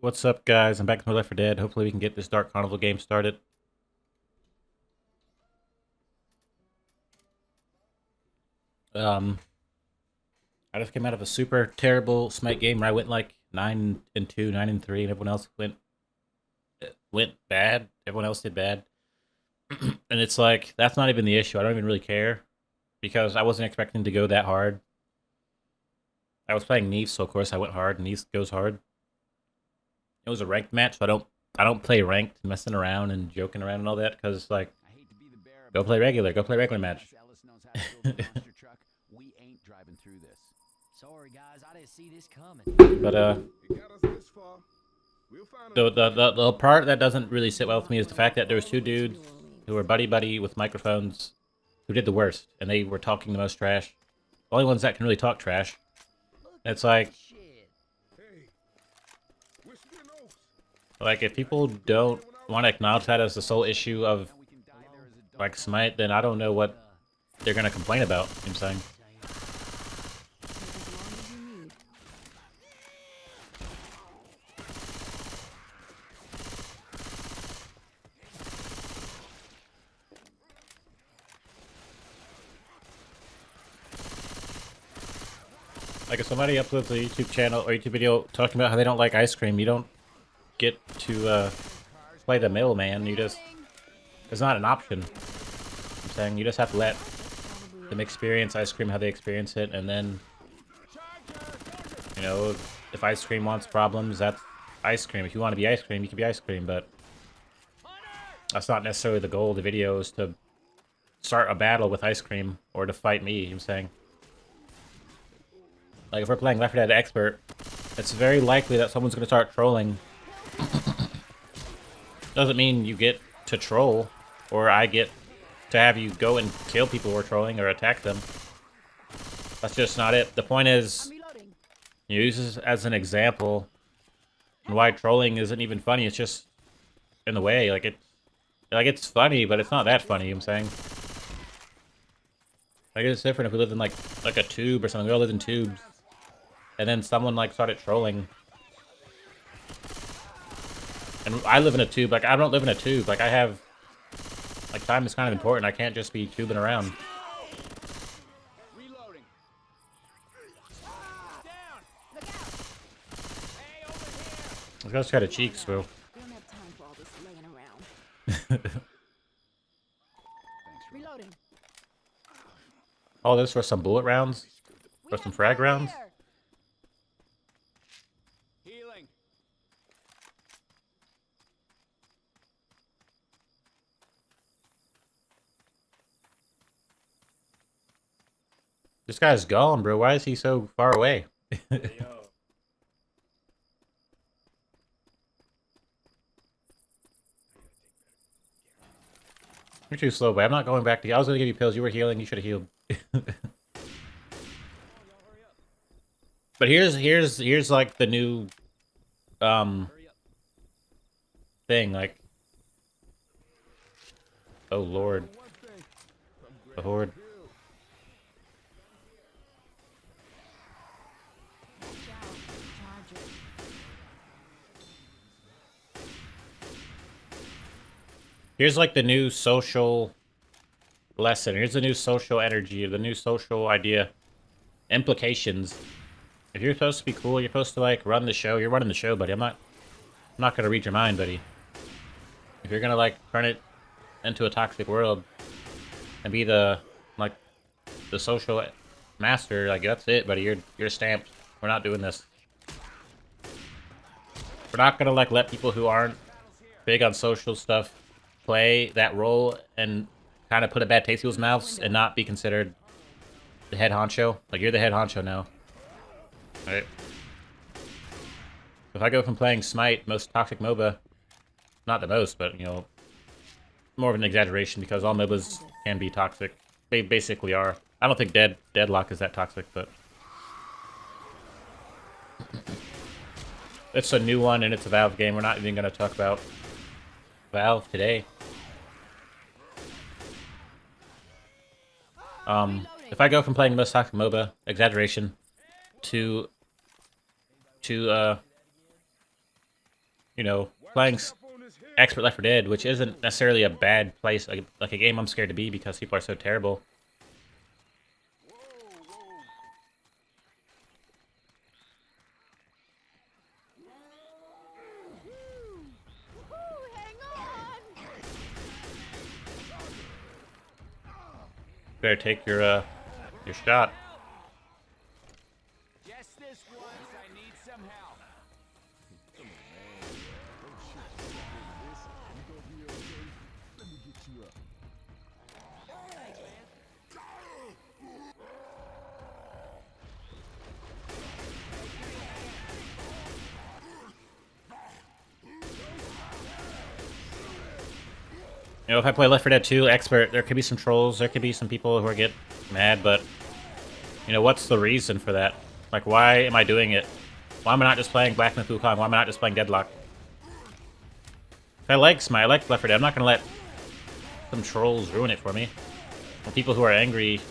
What's up, guys? I'm back with more Left 4 Dead. Hopefully we can get this Dark Carnival game started. Um, I just came out of a super terrible Smite game where I went like 9-2, 9-3, and everyone else went bad. Everyone else did bad, and it's like that's not even the issue. I don't even really care because I wasn't expecting to go that hard. I was playing Neef, so of course I went hard. Neef goes hard. It was a ranked match, so I don't play ranked, messing around and joking around and all that because it's like go play regular, go play regular match. We ain't driving through this. Sorry, guys, I didn't see this coming. But You got us this far. We'll find the part that doesn't really sit well with me is the fact that there was two dudes who were buddy with microphones who did the worst, and they were talking the most trash. The only ones that can really talk trash. It's like Hey, whisper notes. if people don't want to acknowledge that as the sole issue of like Smite, then I don't know what they're gonna complain about. You know what I'm saying. Like if somebody uploads a YouTube channel or YouTube video talking about how they don't like ice cream, you don't get to play the middleman. You just it's not an option. I'm saying you just have to let them experience ice cream how they experience it, and then you know if ice cream wants problems, that's ice cream. If you want to be ice cream, you can be ice cream, but that's not necessarily the goal of the video is to start a battle with ice cream or to fight me. I'm saying. Like, if we're playing Left 4 Dead Expert, it's very likely that someone's going to start trolling. Doesn't mean you get to troll, or I get to have you go and kill people who are trolling or attack them. That's just not it. The point is, you use this as an example, and why trolling isn't even funny. It's just in the way. Like, it's funny, but it's not that funny, I'm saying. Like, it's different if we lived in, like a tube or something. We all lived in tubes. And then someone, like, started trolling. And I live in a tube. Like, I don't live in a tube. Like, I have... Like, time is kind of important. I can't just be tubing around. Reloading. This guy's got a cheeks, bro. We don't have time for all this laying around. Reloading. All this for some bullet rounds? For some frag rounds? Healing. This guy's gone, bro. Why is he so far away? You're too slow, but I'm not going back to you. I was gonna give you pills. You were healing. You should have healed. But here's like the new thing. Like, oh lord, the horde. Here's like the new social lesson. Here's the new social energy, the new social idea. Implications. If you're supposed to be cool, you're supposed to like run the show. You're running the show, buddy. I'm not gonna read your mind, buddy. If you're gonna like turn it into a toxic world and be the like the social master, like that's it, buddy. You're stamped. We're not doing this. We're not gonna like let people who aren't big on social stuff play that role and kind of put a bad taste in people's mouths and not be considered the head honcho. Like, you're the head honcho now. Alright? If I go from playing Smite, most toxic MOBA, not the most, but, you know, more of an exaggeration because all MOBAs can be toxic. They basically are. I don't think Deadlock is that toxic, but... It's a new one and it's a Valve game. We're not even going to talk about Valve today. If I go from playing most toxic MOBA, exaggeration, to you know, playing expert Left 4 Dead, which isn't necessarily a bad place, like a game I'm scared to be because people are so terrible. Hang on! Better take your shot. Just this once, I need some help. You know, if I play Left 4 Dead 2 expert, there could be some trolls, there could be some people who are get mad, but you know, what's the reason for that? Like, why am I doing it? Why am I not just playing Black Myth Wukong? Why am I not just playing Deadlock? If I like Smite, I like Left 4 Dead, I'm not gonna let some trolls ruin it for me. Or people who are angry,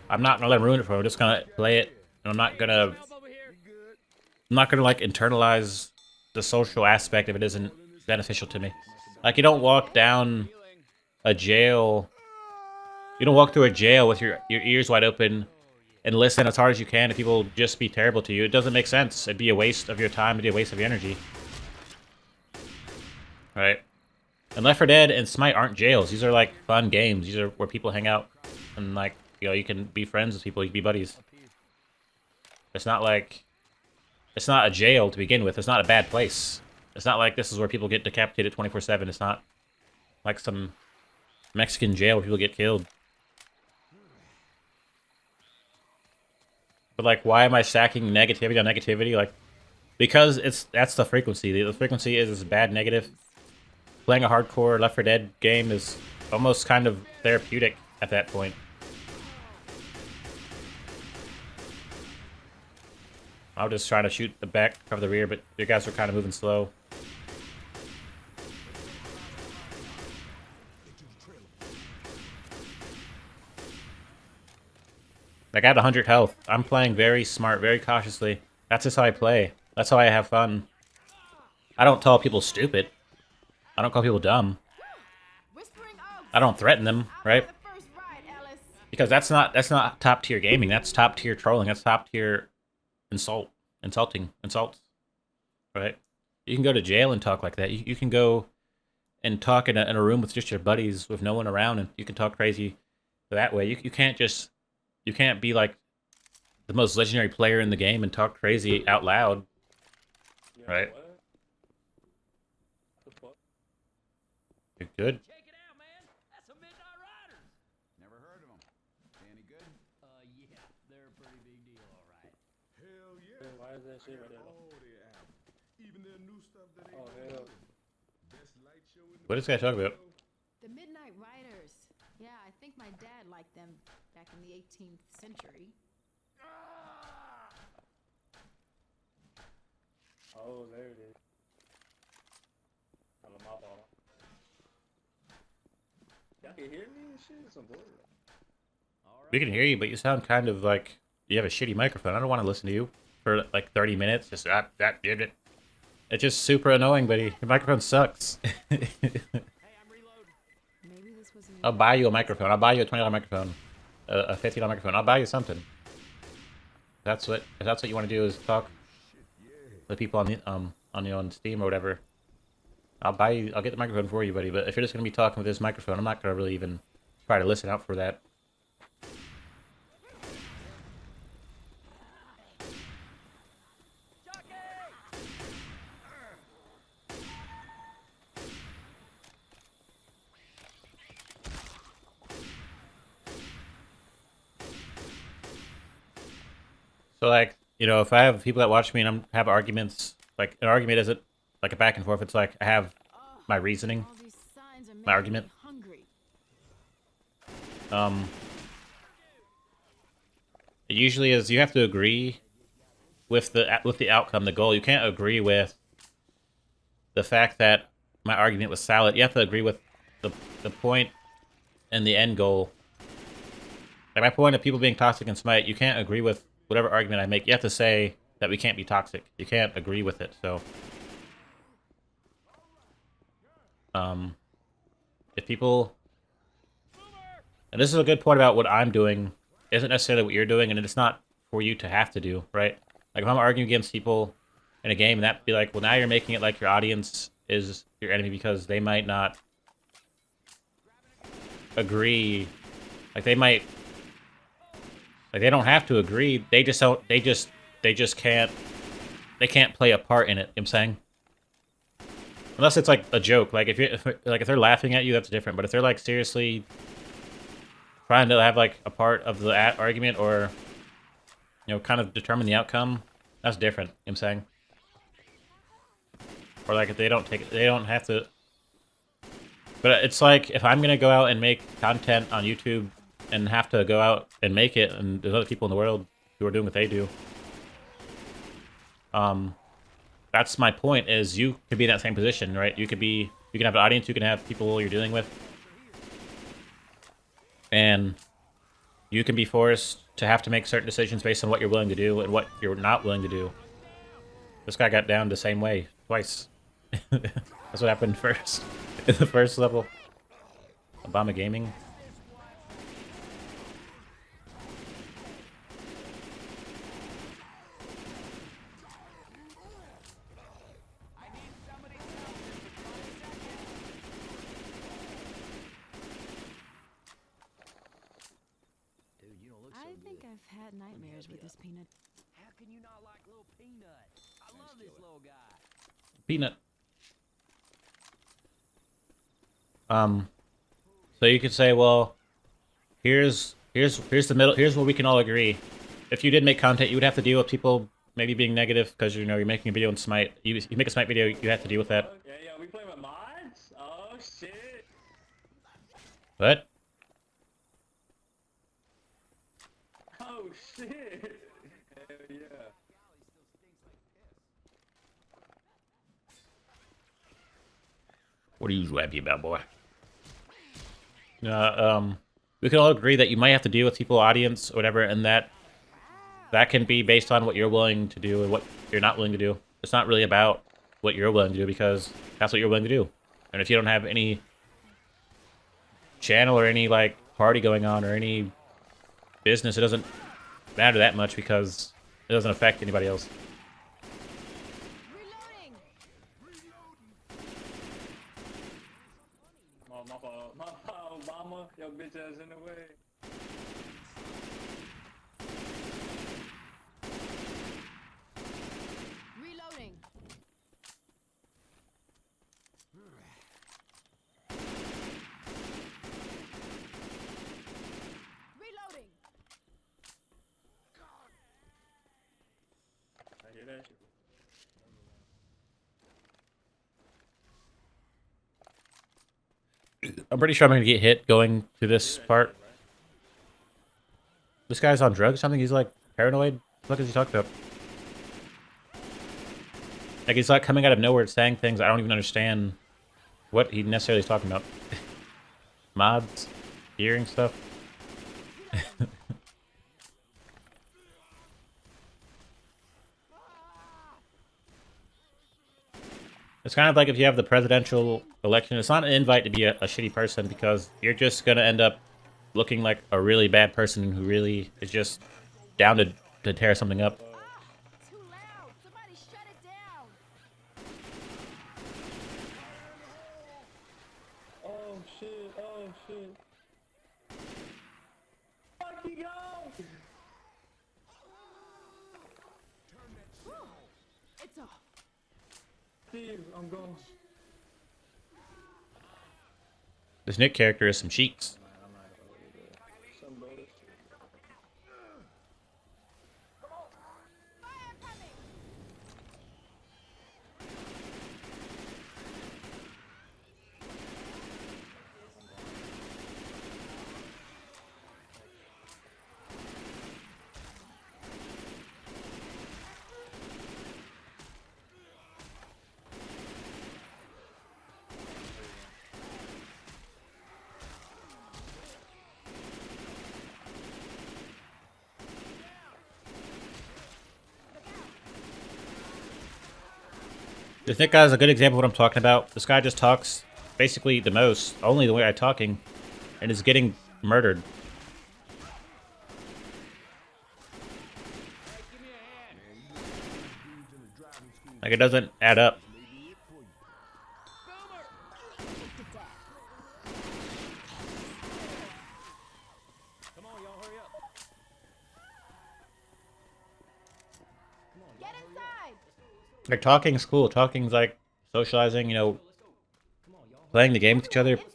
I'm not gonna let them ruin it for me. I'm just gonna play it, and I'm not gonna like internalize the social aspect if it isn't beneficial to me. Like, you don't walk down a jail, you don't walk through a jail with your ears wide open and listen as hard as you can if people just be terrible to you. It doesn't make sense. It'd be a waste of your time, it'd be a waste of your energy. Right? And Left 4 Dead and Smite aren't jails. These are like fun games. These are where people hang out and, like, you know, you can be friends with people, you can be buddies. It's not like, it's not a jail to begin with. It's not a bad place. It's not like this is where people get decapitated 24/7. It's not like some Mexican jail where people get killed. But, like, why am I stacking negativity on negativity? Like, because that's the frequency. The frequency is bad negative. Playing a hardcore Left 4 Dead game is almost kind of therapeutic at that point. I was just trying to shoot the back, cover the rear, but you guys were kind of moving slow. Like, I had 100 health. I'm playing very smart, very cautiously. That's just how I play. That's how I have fun. I don't tell people stupid. I don't call people dumb. I don't threaten them, right? Because that's not top tier gaming. That's top tier trolling. That's top tier insults, right? You can go to jail and talk like that. You can go and talk in a room with just your buddies with no one around, and you can talk crazy that way. You can't be like the most legendary player in the game and talk crazy out loud, right? You're good. Check it out, man. That's some Midnight Riders. Never heard of them. They any good? Yeah, they're a pretty big deal, all right. Hell yeah. Why is that shit right there? All their albums. Even their new stuff that they Oh, don't hell. do. Best light show in the What is this guy talking about? The Midnight Riders. Yeah, I think my dad liked them back in the 18th century. Oh, there it is. On the mouth ball. Y'all can hear me and shit? Some bullshit. We can hear you, but you sound kind of like you have a shitty microphone. I don't want to listen to you for like 30 minutes. Just that did it. It's just super annoying, buddy. Your microphone sucks. Hey, I'm reloading. Maybe this was I'll buy you a microphone. I'll buy you a $20 microphone, a $50 microphone. I'll buy you something. If that's what you want to do is talk to people on Steam or whatever. I'll get the microphone for you, buddy. But if you're just gonna be talking with this microphone, I'm not gonna really even try to listen out for that. So, like, you know, if I have people that watch me and have arguments, like, an argument isn't like a back and forth. It's like I have my reasoning, all these signs are my making argument. me hungry. It usually is you have to agree with the outcome, the goal. You can't agree with the fact that my argument was solid. You have to agree with the point and the end goal. Like, my point of people being toxic in Smite, you can't agree with whatever argument I make. You have to say that we can't be toxic. You can't agree with it. So If people, and this is a good point about what I'm doing, isn't necessarily what you're doing, and it's not for you to have to do, right? Like if I'm arguing against people in a game, and that'd be like, well, now you're making it like your audience is your enemy because they might not agree. Like they might, like they don't have to agree. They just don't. They just can't. They can't play a part in it. You know what I'm saying, unless it's like a joke. Like if they're laughing at you, that's different. But if they're like seriously trying to have like a part of the argument or kind of determine the outcome, that's different. You know what I'm saying, or like if they don't have to. But it's like if I'm gonna go out and make content on YouTube and have to go out and make it, and there's other people in the world who are doing what they do. That's my point. Is you could be in that same position, right? You can have an audience, you can have people you're dealing with, and you can be forced to have to make certain decisions based on what you're willing to do and what you're not willing to do. This guy got down the same way twice. That's what happened first in the first level. Obama Gaming. Dude, you don't look so I good. think I've had nightmares with this peanut. How can you not like little Peanut? I love this little guy. Peanut. So you could say, well, here's the middle. Here's where we can all agree. If you did make content, you would have to deal with people maybe being negative because you're making a video in Smite. You make a Smite video, you have to deal with that. Okay, yo, we playing with mods? Oh shit. What? Oh shit. Hell yeah. What are you happy about, boy? We can all agree that you might have to deal with people, audience, or whatever, and that can be based on what you're willing to do and what you're not willing to do. It's not really about what you're willing to do because that's what you're willing to do. And if you don't have any channel or any like party going on or any business, it doesn't matter that much because it doesn't affect anybody else. Reloading! Oh, my fault. My fault, Obama. Yo, bitch ass in the way. Reloading! Reloading! I hear that shit. I'm pretty sure I'm gonna get hit going to this part. This guy's on drugs or something? He's like paranoid? What the fuck is he talking about? Like he's like coming out of nowhere saying things I don't even understand what he necessarily is talking about. Mods, hearing stuff. It's kind of like if you have the presidential election. It's not an invite to be a shitty person because you're just gonna end up looking like a really bad person who really is just down to tear something up. Too loud! Somebody shut it down! Oh shit, oh shit. Fuck you go! It's off. Steve, I'm gone. This Nick character is some cheeks. Some bonus. This Nick guy is a good example of what I'm talking about. This guy just talks basically the most, only the way I'm talking, and is getting murdered. Like, it doesn't add up. Come on, y'all, hurry up. Get inside! Like, talking's cool. Talking's like socializing, you know, playing the game with each other. Inside!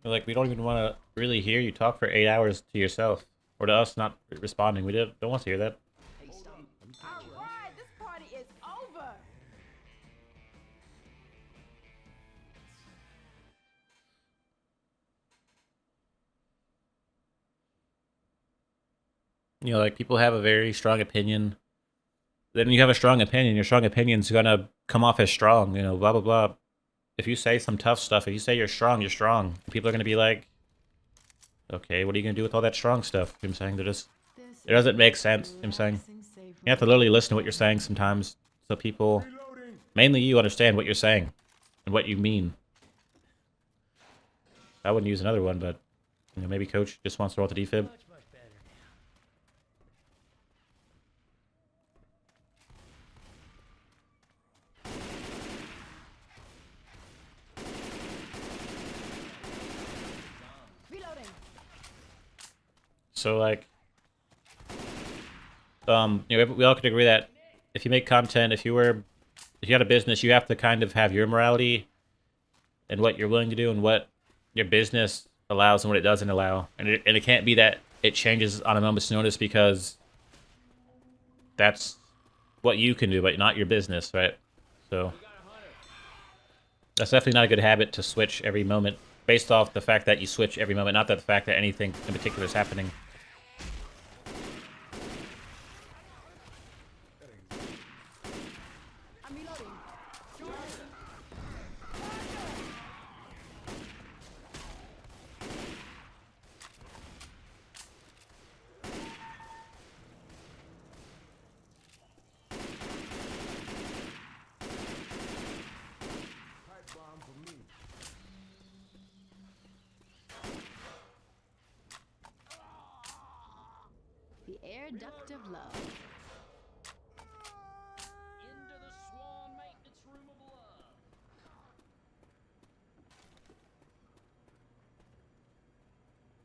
But, like, we don't even want to really hear you talk for 8 hours to yourself. Or to us not responding. We don't want to hear that. Alright, this party is over! You know, like, people have a very strong opinion. Then you have a strong opinion. Your strong opinion's gonna come off as strong, you know, blah, blah, blah. If you say some tough stuff, if you say you're strong, you're strong. People are gonna be like, okay, what are you gonna do with all that strong stuff? You know what I'm saying? They're just, it doesn't make sense. You know what I'm saying? You have to literally listen to what you're saying sometimes, so people, mainly you, understand what you're saying and what you mean. I wouldn't use another one, but you know, maybe Coach just wants to roll the defib. Much better now. Reloading! So like, you know, we all could agree that if you make content, if you got a business, you have to kind of have your morality and what you're willing to do and what your business allows and what it doesn't allow. And it can't be that it changes on a moment's notice because that's what you can do, but not your business, right? So that's definitely not a good habit to switch every moment based off the fact that you switch every moment, not that the fact that anything in particular is happening. I'm reloading. Pipe bomb for me. The air duct of love. Into the swan maintenance room of love.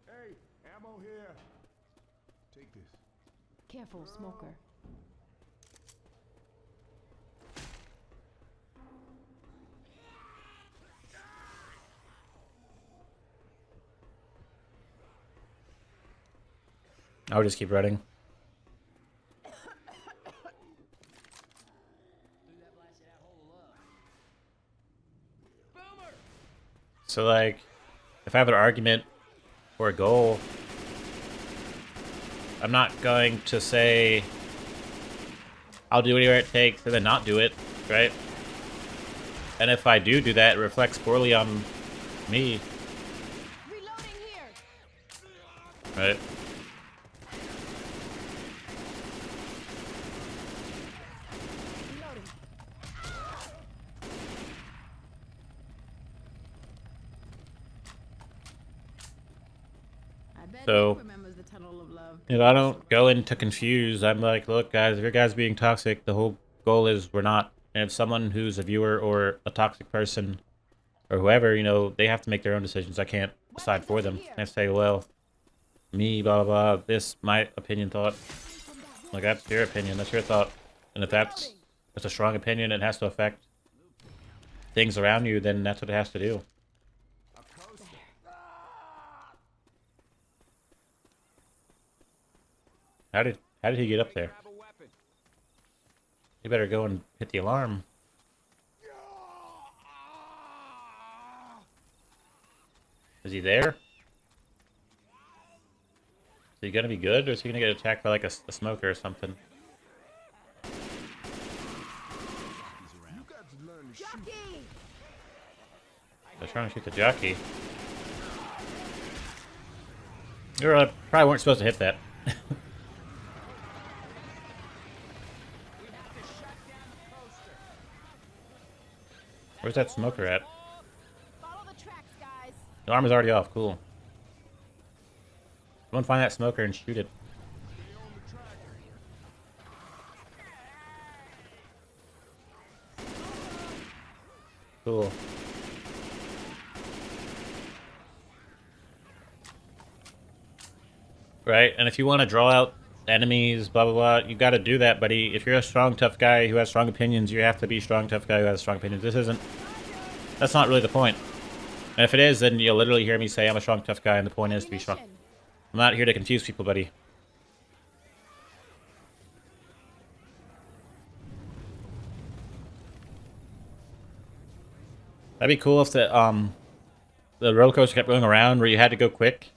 Hey, ammo here. Take this. Careful, smoker. I would just keep running. Threw that blasted out hole of love. Boomer! So like, if I have an argument or a goal, I'm not going to say I'll do whatever it takes and then not do it, right? And if I do that, it reflects poorly on me, Reloading here! right? Reloading. I bet So- Nick remembers the tunnel of love. You know, I don't go into confuse. I'm like, look, guys, if your guys being toxic, the whole goal is we're not. And if someone who's a viewer or a toxic person or whoever, you know, they have to make their own decisions. I can't decide for them. I say, well, me, blah, blah, blah, this, my opinion, thought. Like, that's your opinion, that's your thought. And if that's a strong opinion, it has to affect things around you, then that's what it has to do. How did he get up there? Grab a weapon. You better go and hit the alarm. Is he there? Is he gonna be good, or is he gonna get attacked by like a smoker or something? You got to learn to shoot. Jockey! They're trying to shoot the jockey. You probably weren't supposed to hit that. Where's that smoker at? The armor's already off. Cool. Someone find that smoker and shoot it. Cool. Right, and if you want to draw out enemies, blah blah blah, you got to do that, buddy. If you're a strong, tough guy who has strong opinions, you have to be strong, tough guy who has strong opinions. This isn't. That's not really the point. And if it is, then you'll literally hear me say I'm a strong, tough guy, and the point is to be strong. I'm not here to confuse people, buddy. That'd be cool if the roller coaster kept going around where you had to go quick.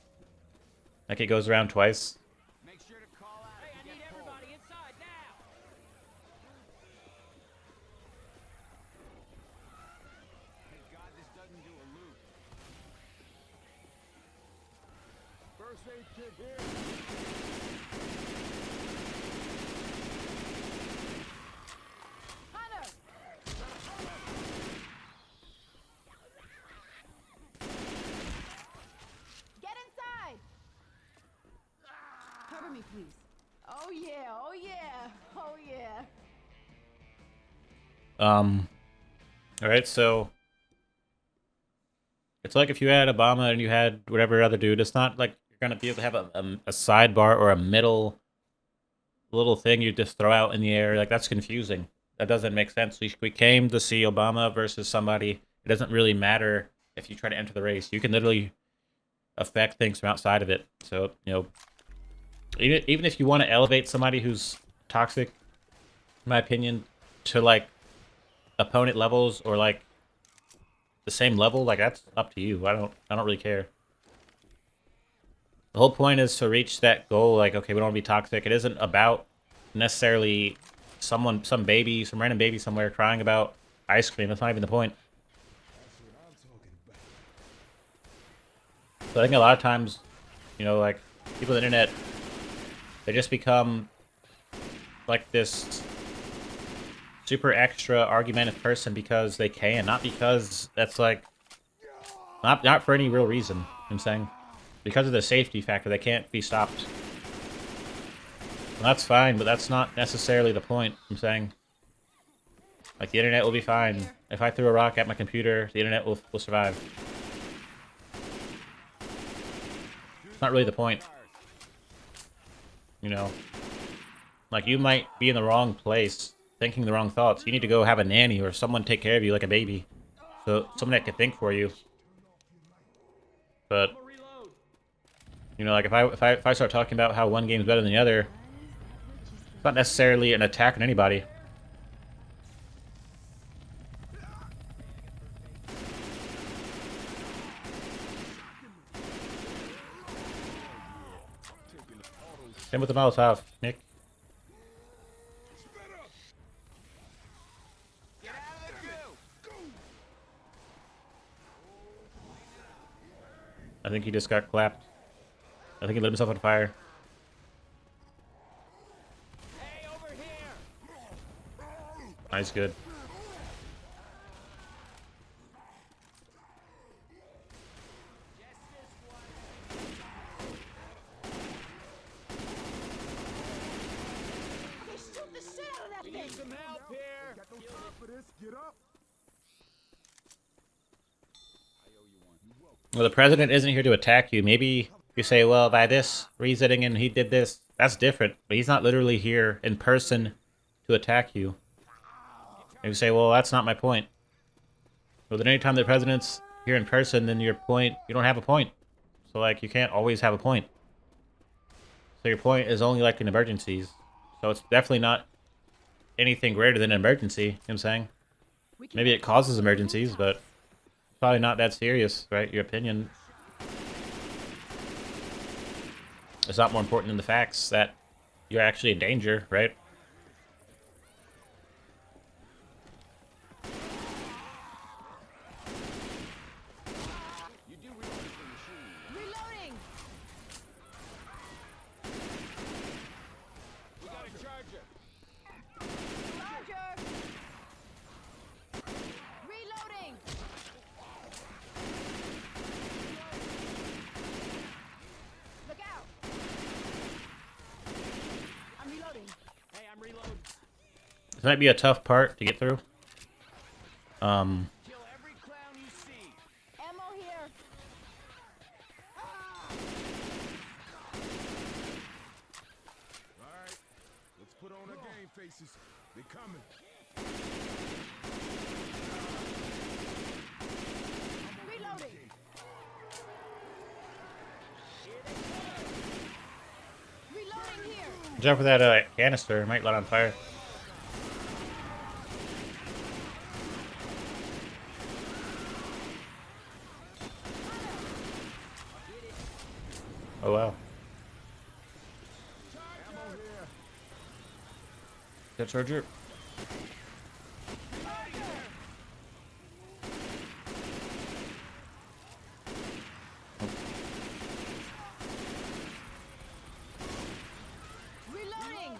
Like it goes around twice. Make sure to call out. Hey, I need everybody inside now. Thank God this doesn't do a loop. First aid kit here. Hunter! Get inside! Cover me, please. Oh yeah, oh yeah, oh yeah. Alright, so it's like if you had Obama and you had whatever other dude, it's not like you're gonna be able to have a sidebar or a middle little thing you just throw out in the air. Like, that's confusing. That doesn't make sense. We came to see Obama versus somebody. It doesn't really matter if you try to enter the race. You can literally affect things from outside of it. So, you know, even if you want to elevate somebody who's toxic, in my opinion, to like opponent levels or like the same level, like that's up to you. I don't really care. The whole point is to reach that goal. Like, okay, we don't want to be toxic. It isn't about necessarily some random baby somewhere crying about ice cream. That's not even the point. So I think a lot of times, you know, like people on the internet, they just become like this super extra argumentative person because they can, not because that's like not for any real reason. You know what I'm saying, because of the safety factor, they can't be stopped. And that's fine, but that's not necessarily the point. I'm saying, like, the internet will be fine. If I threw a rock at my computer, the internet will survive. It's not really the point. You know, like, you might be in the wrong place, thinking the wrong thoughts. You need to go have a nanny or someone take care of you like a baby. So someone that can think for you. But you know, like if I start talking about how one game's better than the other, it's not necessarily an attack on anybody. Same with the Molotov, Nick. Get out of the queue. I think he just got clapped. I think he lit himself on fire. Hey, over here. Nice, good. Okay, shoot the shit out of that thing! Some help here. Got no time for this. Get up. Well, the president isn't here to attack you. Maybe you say, well, by this reasoning and he did this, that's different. But he's not literally here in person to attack you. And you say, well, that's not my point. Well, then anytime the president's here in person, then you don't have a point. So, like, you can't always have a point. So your point is only, like, in emergencies. So it's definitely not anything greater than an emergency, you know what I'm saying? Maybe it causes emergencies, but probably not that serious, right? Your opinion is not more important than the facts that you're actually in danger, right? You do realize the machine. Reloading! We got a charger. Roger! Reloading! This might be a tough part to get through. Kill every clown you see. Ammo here. All right, let's put on our game faces. They coming. Reloading. Reloading here. Jump for that canister. It might light on fire. Oh wow. Ammo here. That charger. Reloading.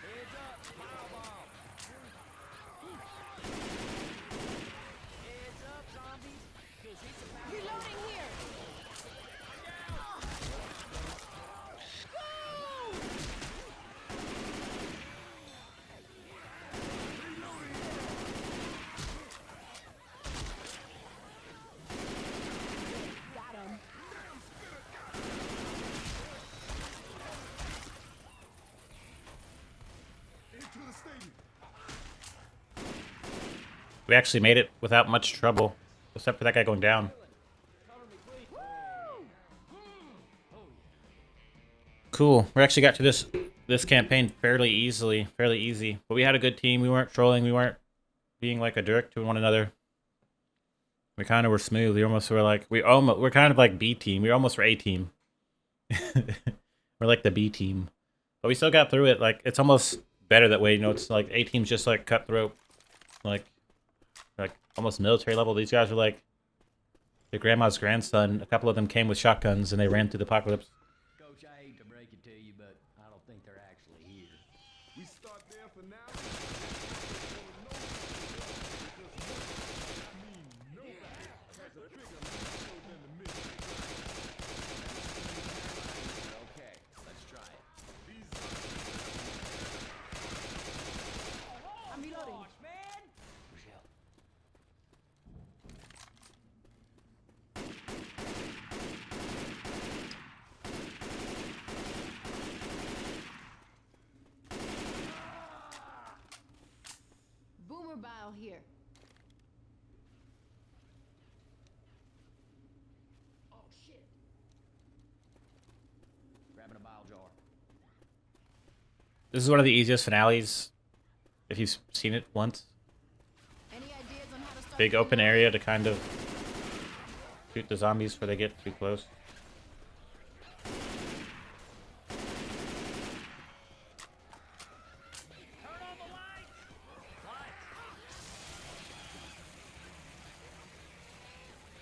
Heads up, power bomb. Heads up, zombies. 'Cause it's about Reloading here. Got him. Into the stadium. We actually made it without much trouble, except for that guy going down. Cool. We actually got to this campaign fairly easy. But we had a good team. We weren't trolling. We weren't being like a jerk to one another. We kind of were smooth. We're kind of like B team. We almost were A team. We're like the B team, but we still got through it. Like it's almost better that way. You know, it's like A team's just like cutthroat, like almost military level. These guys are like their grandma's grandson. A couple of them came with shotguns and they ran through the apocalypse. Coach, I hate to break it to you, but I don't think they're actually here. We start there for now. Okay, let's try it. I'm reloading. Gosh, man! Michelle. Boomer bile here. Oh, shit. Grabbing a bile jar. This is one of the easiest finales, if you've seen it once. Any ideas on how to start Big open area to kind of shoot the zombies before they get too close. Turn on the lights!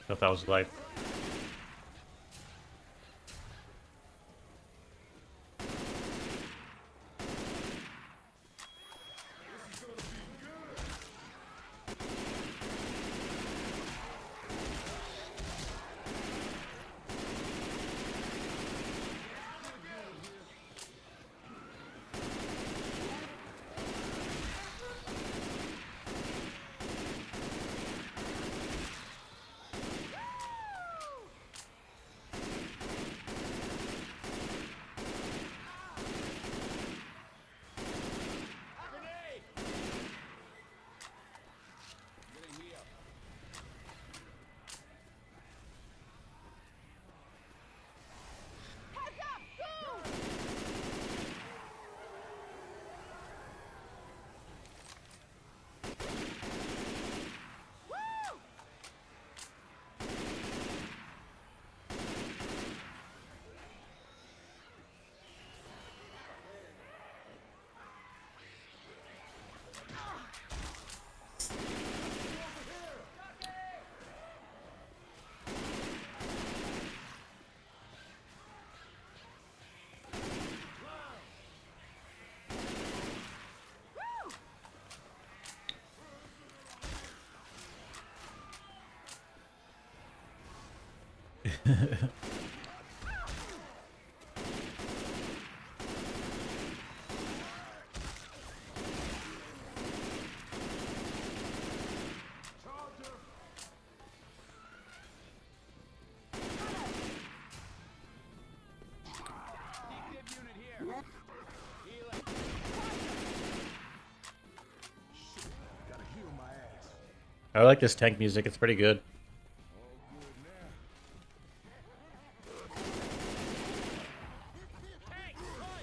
Thought that was light. Defib unit here. Healing. Gotta heal my ass. I like this tank music. It's pretty good. All good now. Tank, run!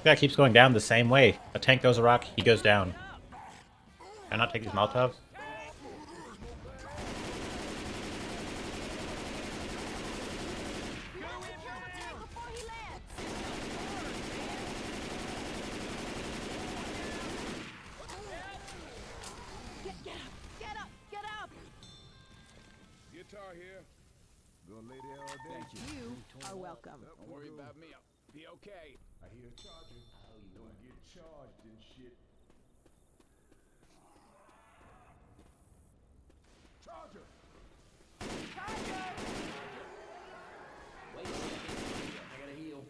Yeah, it keeps going down the same way. A tank throws a rock, he goes down. Can I not take these Molotovs? Get up! Guitar here. Gonna lay there all day. You are welcome. Don't worry about me. I'll be okay. I hear a charger. Don't get charged and shit. Charger! Wait a second. I gotta heal.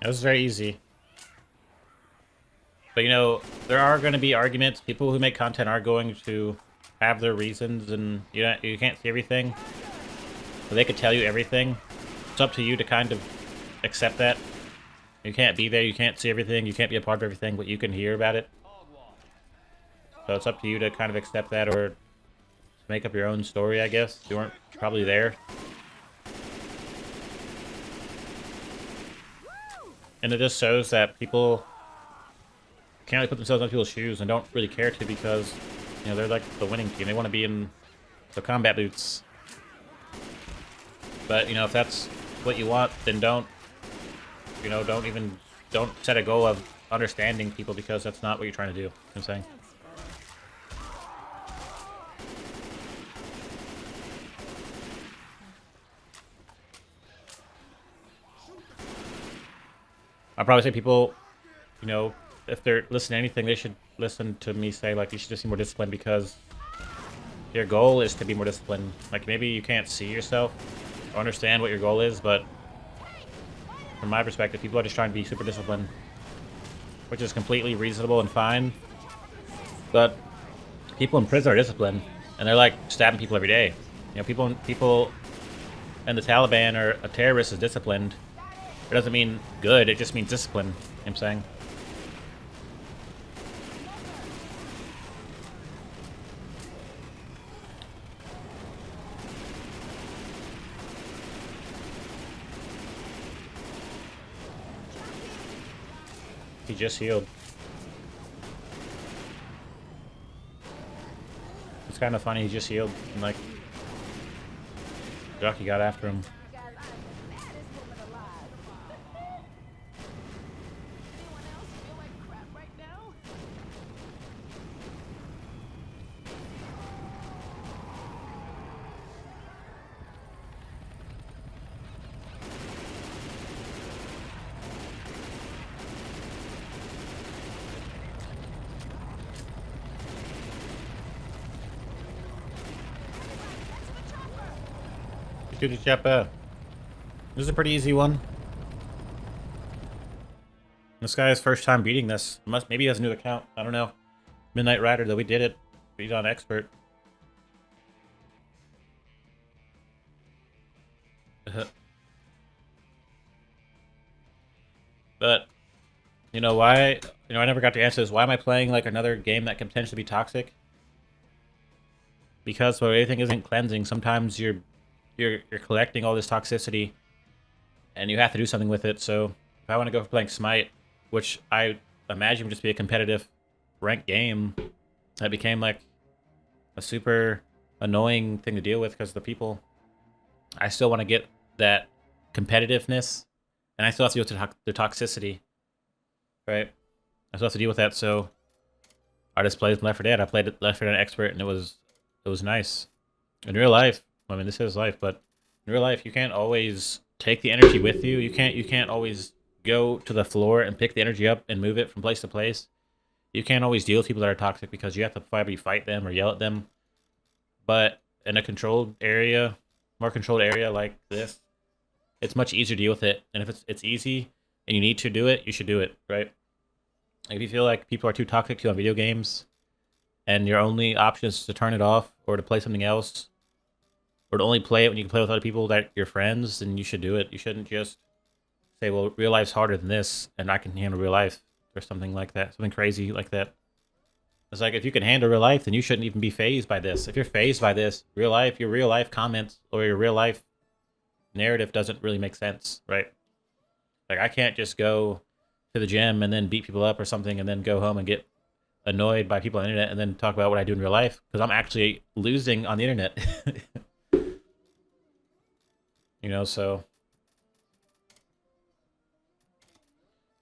It was very easy. But you know, there are going to be arguments. People who make content are going to have their reasons, and you can't see everything. But they could tell you everything. It's up to you to kind of accept that. You can't be there, you can't see everything, you can't be a part of everything, but you can hear about it. So it's up to you to kind of accept that or make up your own story, I guess. You weren't probably there. And it just shows that people can't really put themselves in people's shoes and don't really care to because, you know, they're like the winning team. They want to be in the combat boots. But, you know, if that's what you want, then don't set a goal of understanding people because that's not what you're trying to do. You know what I'm saying? I'd probably say people, you know, if they're listening to anything, they should listen to me say, like, you should just be more disciplined because your goal is to be more disciplined. Like, maybe you can't see yourself or understand what your goal is, but from my perspective, people are just trying to be super disciplined, which is completely reasonable and fine. But people in prison are disciplined, and they're, like, stabbing people every day. You know, people and the Taliban or a terrorist is disciplined. It doesn't mean good, it just means discipline, you know what I'm saying? He just healed. It's kind of funny, he just healed, and like, Jockey got after him. Duty Chappa. This is a pretty easy one. This guy's first time beating this. Maybe he has a new account. I don't know. Midnight Rider, though, we did it. He's on expert. But, you know why? You know, I never got to answer this. Why am I playing like another game that can potentially be toxic? Because when everything isn't cleansing, sometimes you're collecting all this toxicity, and you have to do something with it. So if I want to go for playing Smite, which I imagine would just be a competitive ranked game, that became like a super annoying thing to deal with because the people, I still want to get that competitiveness, and I still have to deal with the toxicity, right? I still have to deal with that, so I just played Left 4 Dead. I played Left 4 Dead Expert, and it was nice. In real life, I mean, this is life, but in real life, you can't always take the energy with you. You can't always go to the floor and pick the energy up and move it from place to place. You can't always deal with people that are toxic because you have to probably fight them or yell at them. But in a controlled area, more controlled area like this, it's much easier to deal with it. And if it's easy and you need to do it, you should do it, right? Like if you feel like people are too toxic to you on video games, and your only option is to turn it off or to play something else, or to only play it when you can play with other people that you're friends, then you should do it. You shouldn't just say, well, real life's harder than this, and I can handle real life, or something like that. Something crazy like that. It's like, if you can handle real life, then you shouldn't even be phased by this. If you're phased by this, real life, your real life comments or your real life narrative doesn't really make sense, right? Like, I can't just go to the gym and then beat people up or something and then go home and get annoyed by people on the internet and then talk about what I do in real life, because I'm actually losing on the internet. You know, so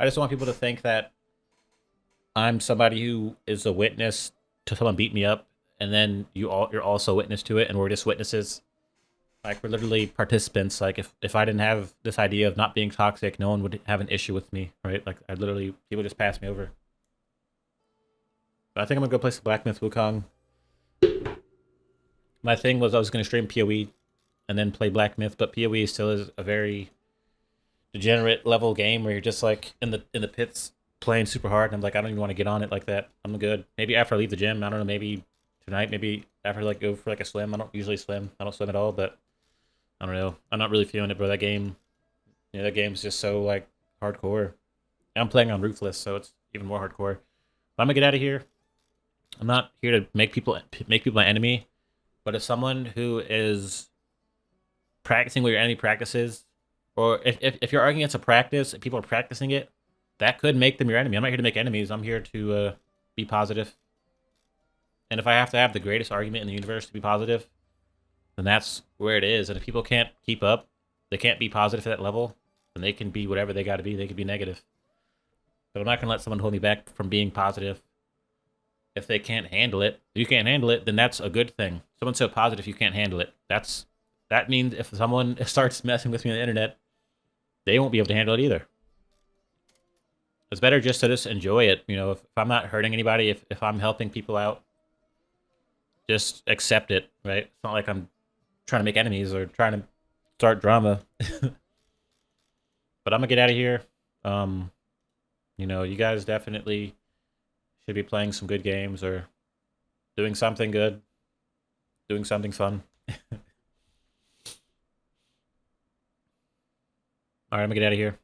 I just want people to think that I'm somebody who is a witness to someone beat me up, and then you're also a witness to it, and we're just witnesses. Like, we're literally participants. Like, if I didn't have this idea of not being toxic, no one would have an issue with me, right? Like, people just pass me over. But I think I'm gonna go play some Black Myth Wukong. My thing was I was gonna stream PoE and then play Black Myth, but PoE still is a very degenerate level game where you're just like in the pits playing super hard, and I'm like, I don't even want to get on it like that. I'm good. Maybe after I leave the gym, I don't know, maybe tonight, maybe after like go for like a swim. I don't usually swim. I don't swim at all, but I don't know. I'm not really feeling it, bro. That game, that game's just so like hardcore. And I'm playing on Ruthless, so it's even more hardcore. But I'm gonna get out of here. I'm not here to make people my enemy, but if someone who is practicing what your enemy practices, or if you're arguing against a practice and people are practicing it, that could make them your enemy. I'm not here to make enemies. I'm here to be positive. And if I have to have the greatest argument in the universe to be positive, then that's where it is. And if people can't keep up, they can't be positive at that level, then they can be whatever they got to be. They could be negative. But I'm not going to let someone hold me back from being positive if they can't handle it. If you can't handle it, then that's a good thing. Someone's so positive you can't handle it. That means if someone starts messing with me on the internet, they won't be able to handle it either. It's better just to just enjoy it. You know, if I'm not hurting anybody, if I'm helping people out, just accept it, right? It's not like I'm trying to make enemies or trying to start drama. But I'm gonna get out of here. You guys definitely should be playing some good games or doing something good, doing something fun. All right, I'm gonna get out of here.